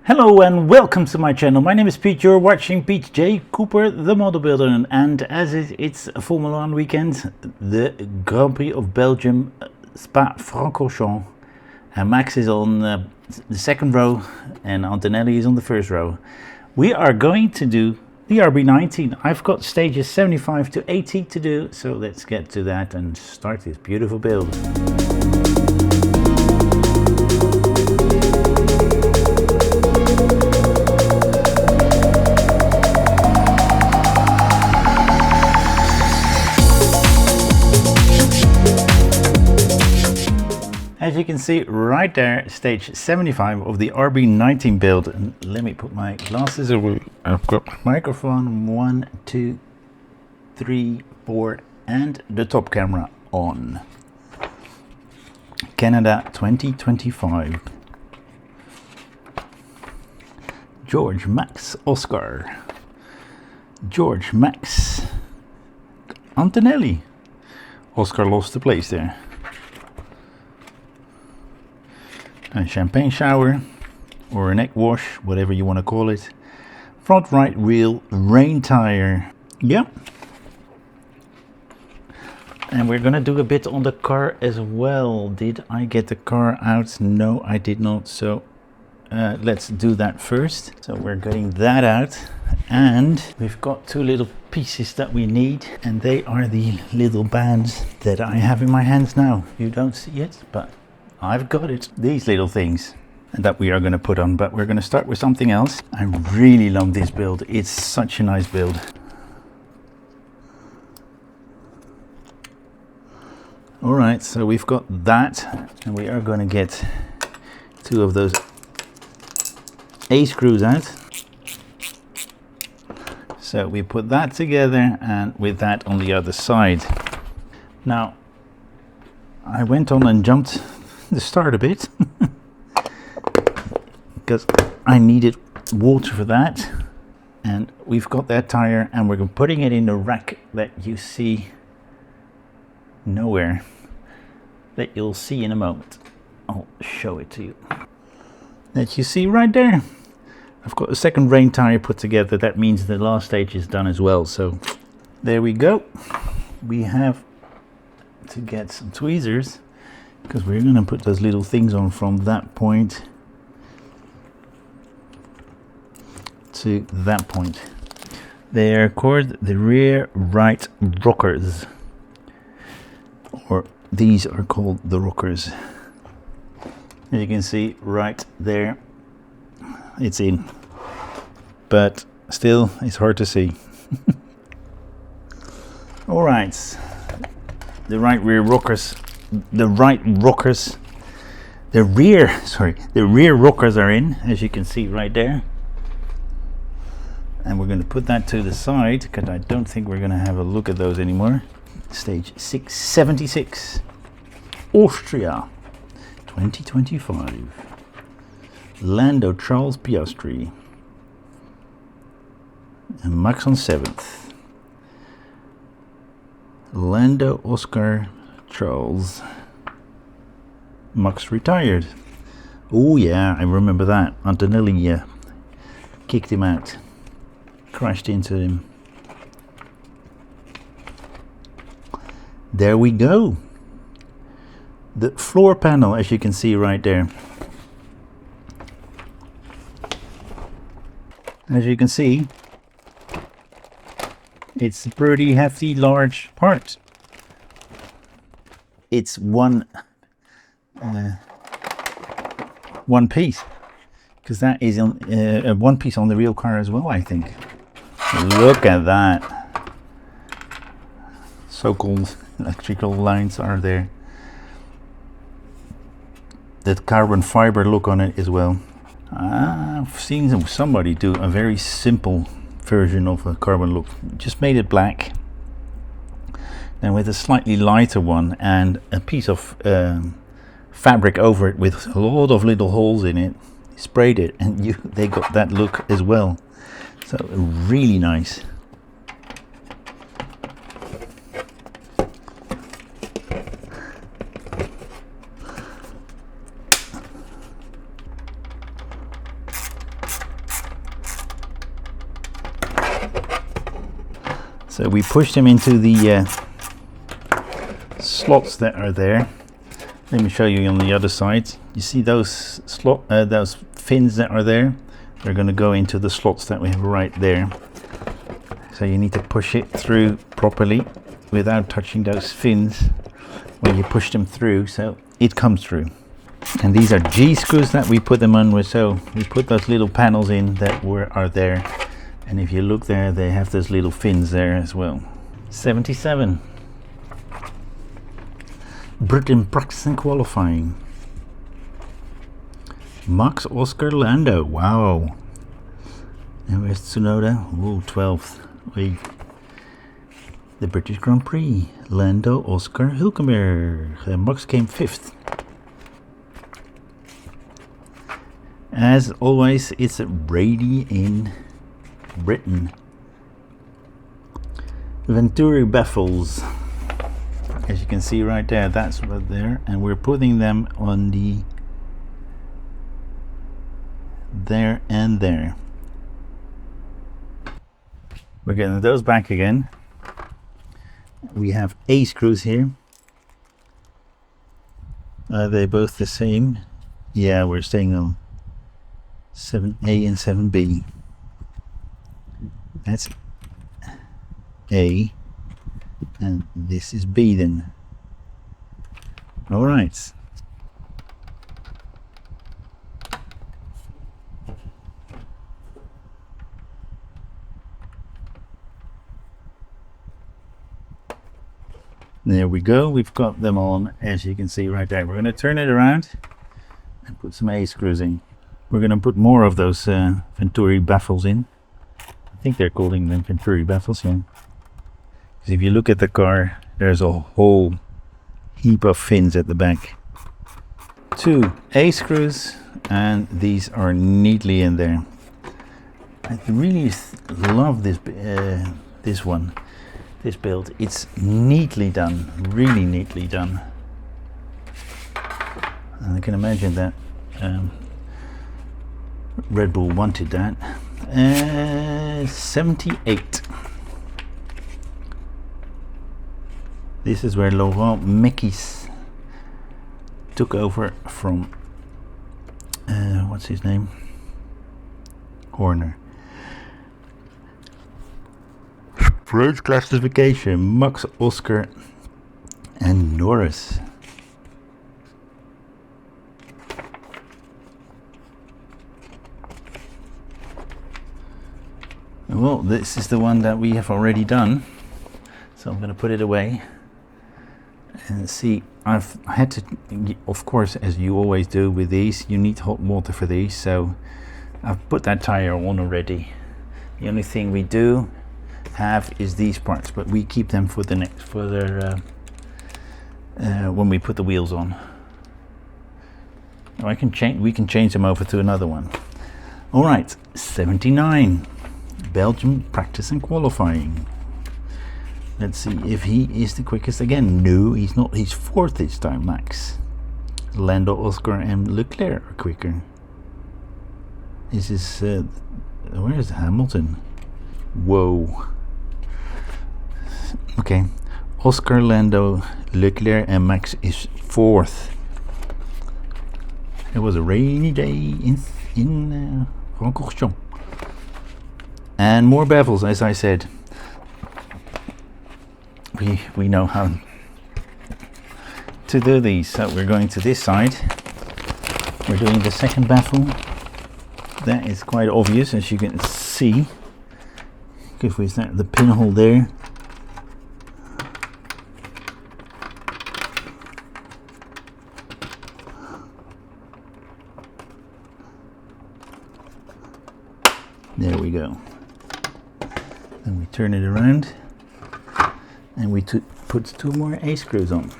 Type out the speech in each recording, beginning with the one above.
Hello and welcome to my channel. My name is Pete. You're watching Pete J. Cooper, the model builder, and as it's a Formula 1 weekend, the Grand Prix of Belgium, Spa-Francorchamps, and Max is on the second row and Antonelli is on the first row. We are going to do the RB19. I've got stages 75 to 80 to do, so let's get to that and start this beautiful build. As you can see right there, stage 75 of the RB19 build. And let me put my glasses over. I've got my microphone, 1, 2, 3, 4, and the top camera on. Canada 2025. George, Max, Oscar. George, Max, Antonelli. Oscar lost the place there. A champagne shower or a neck wash, whatever you want to call it. Front right wheel, rain tire. Yep. And we're gonna do a bit on the car as well. Did I get the car out? No, I did not. So let's do that first. So we're getting that out, and we've got two little pieces that we need, and they are the little bands that I have in my hands now. You don't see it, but I've got it. These little things that we are going to put on, but we're going to start with something else. I really love this build. It's such a nice build. Alright, so we've got that, and we are going to get two of those A screws out. So we put that together, and with that on the other side. Now, I went on and jumped the start a bit because I needed water for that, and we've got that tire, and we're putting it in the rack that you see nowhere, that you'll see in a moment. I'll show it to you, that you see right there. I've got a second rain tire put together. That means the last stage is done as well. So there we go. We have to get some tweezers, because we're going to put those little things on from that point to that point. They are called the rear right rockers, or these are called the rockers. As you can see right there, it's in, but still it's hard to see. All right, the right rear rockers. The rear rockers are in, as you can see right there, and we're going to put that to the side because I don't think we're going to have a look at those anymore. Stage 676, Austria 2025, Lando Charles Piastri and Max on 7th, Lando Oscar Charles, Max retired. Oh yeah, I remember that. Antonelli kicked him out, crashed into him. There we go. The floor panel, as you can see right there. As you can see, it's a pretty hefty, large part. It's one piece, because that is on one piece on the real car as well, I think. Look at that. So-called electrical lines are there. That carbon fiber look on it as well. I've seen somebody do a very simple version of a carbon look. Just made it black, and with a slightly lighter one and a piece of fabric over it with a lot of little holes in it, sprayed it, and they got that look as well. So really nice. So we pushed them into the slots that are there. Let me show you on the other side. You see those those fins that are there? They're going to go into the slots that we have right there. So you need to push it through properly without touching those fins when you push them through, so it comes through. And these are G screws that we put them on with, so we put those little panels in that are there. And if you look there, they have those little fins there as well. 77. Britain practice and qualifying. Max Oscar Lando, wow. And where's Tsunoda? Oh, 12th. Wait. The British Grand Prix. Lando, Oscar, Hülkenberg. Max came 5th. As always, it's rainy in Britain. Venturi baffles. As you can see right there, that's right there. And we're putting them on the there and there. We're getting those back again. We have A screws here. Are they both the same? Yeah, we're staying on 7A and 7B. That's A and this is B then. All right. There we go, we've got them on, as you can see right there. We're going to turn it around and put some A screws in. We're going to put more of those Venturi baffles in. I think they're calling them Venturi baffles, yeah. Because if you look at the car, there's a whole heap of fins at the back. 2 A screws, and these are neatly in there. I really love this this one. This build, it's neatly done, really neatly done. And I can imagine that Red Bull wanted that. 78. This is where Laurent Mekies took over from what's his name? Horner. French classification, Max, Oscar and Norris. Well, this is the one that we have already done, so I'm going to put it away and see. I've had to, of course, as you always do with these, you need hot water for these, so I've put that tire on already. The only thing we do have is these parts, but we keep them for the next, when we put the wheels on. I can change. We can change them over to another one. All right, 79. Belgium practice and qualifying. Let's see if he is the quickest again. No, he's not. He's 4th this time, Max. Lando, Oscar and Leclerc are quicker. This is where is Hamilton? Whoa. Okay, Oscar, Lando, Leclerc and Max is 4th. It was a rainy day in Francorchamps. And more baffles, as I said. We know how to do these. So we're going to this side. We're doing the second baffle. That is quite obvious, as you can see. If we start the pinhole there. There we go. Then we turn it around and we put 2 more A screws on.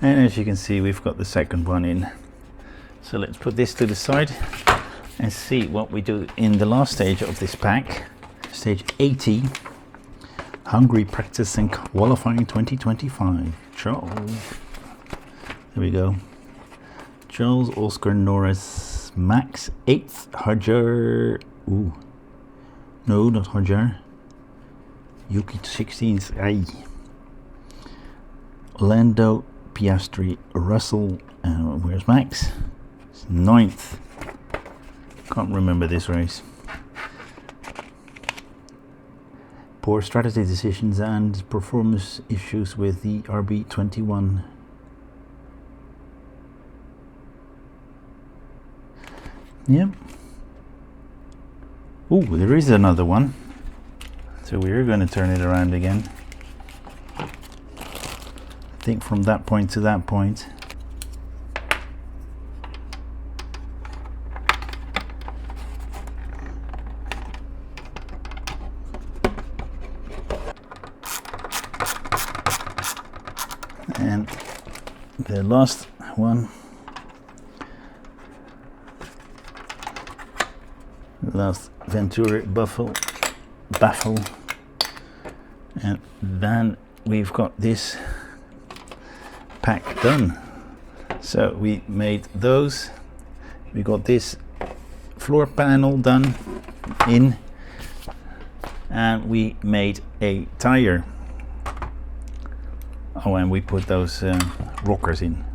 And as you can see, we've got the second one in. So let's put this to the side and see what we do in the last stage of this pack. Stage 80, Hungary practice and qualifying 2025. Charles. There we go. Charles, Oscar, Norris, Max, 8th, Hajar. Ooh. No, not Hajar. Yuki 16th, aye. Lando, Piastri, Russell, and where's Max? It's 9th. Can't remember this race. Poor strategy decisions and performance issues with the RB21. Yep. Oh, there is another one. So we're going to turn it around again. I think from that point to that point. And the last one. Last Venturi baffle, and then we've got this pack done. So we made those, we got this floor panel done in, and we made a tire. Oh, and we put those rockers in.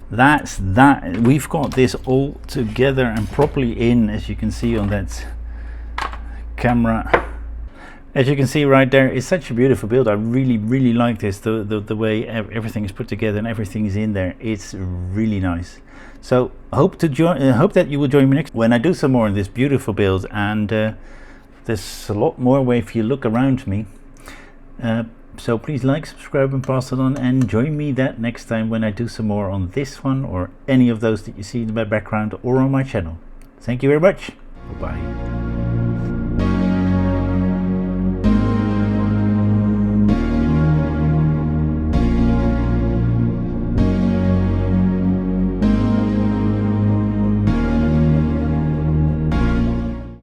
That's that. We've got this all together and properly in, as you can see on that camera. As you can see right there, it's such a beautiful build. I really like this, the way everything is put together and everything is in there. It's really nice. So hope that you will join me next when I do some more on this beautiful build, and there's a lot more way if you look around me. So please like, subscribe and pass it on, and join me that next time when I do some more on this one or any of those that you see in the background or on my channel. Thank you very much. Bye bye.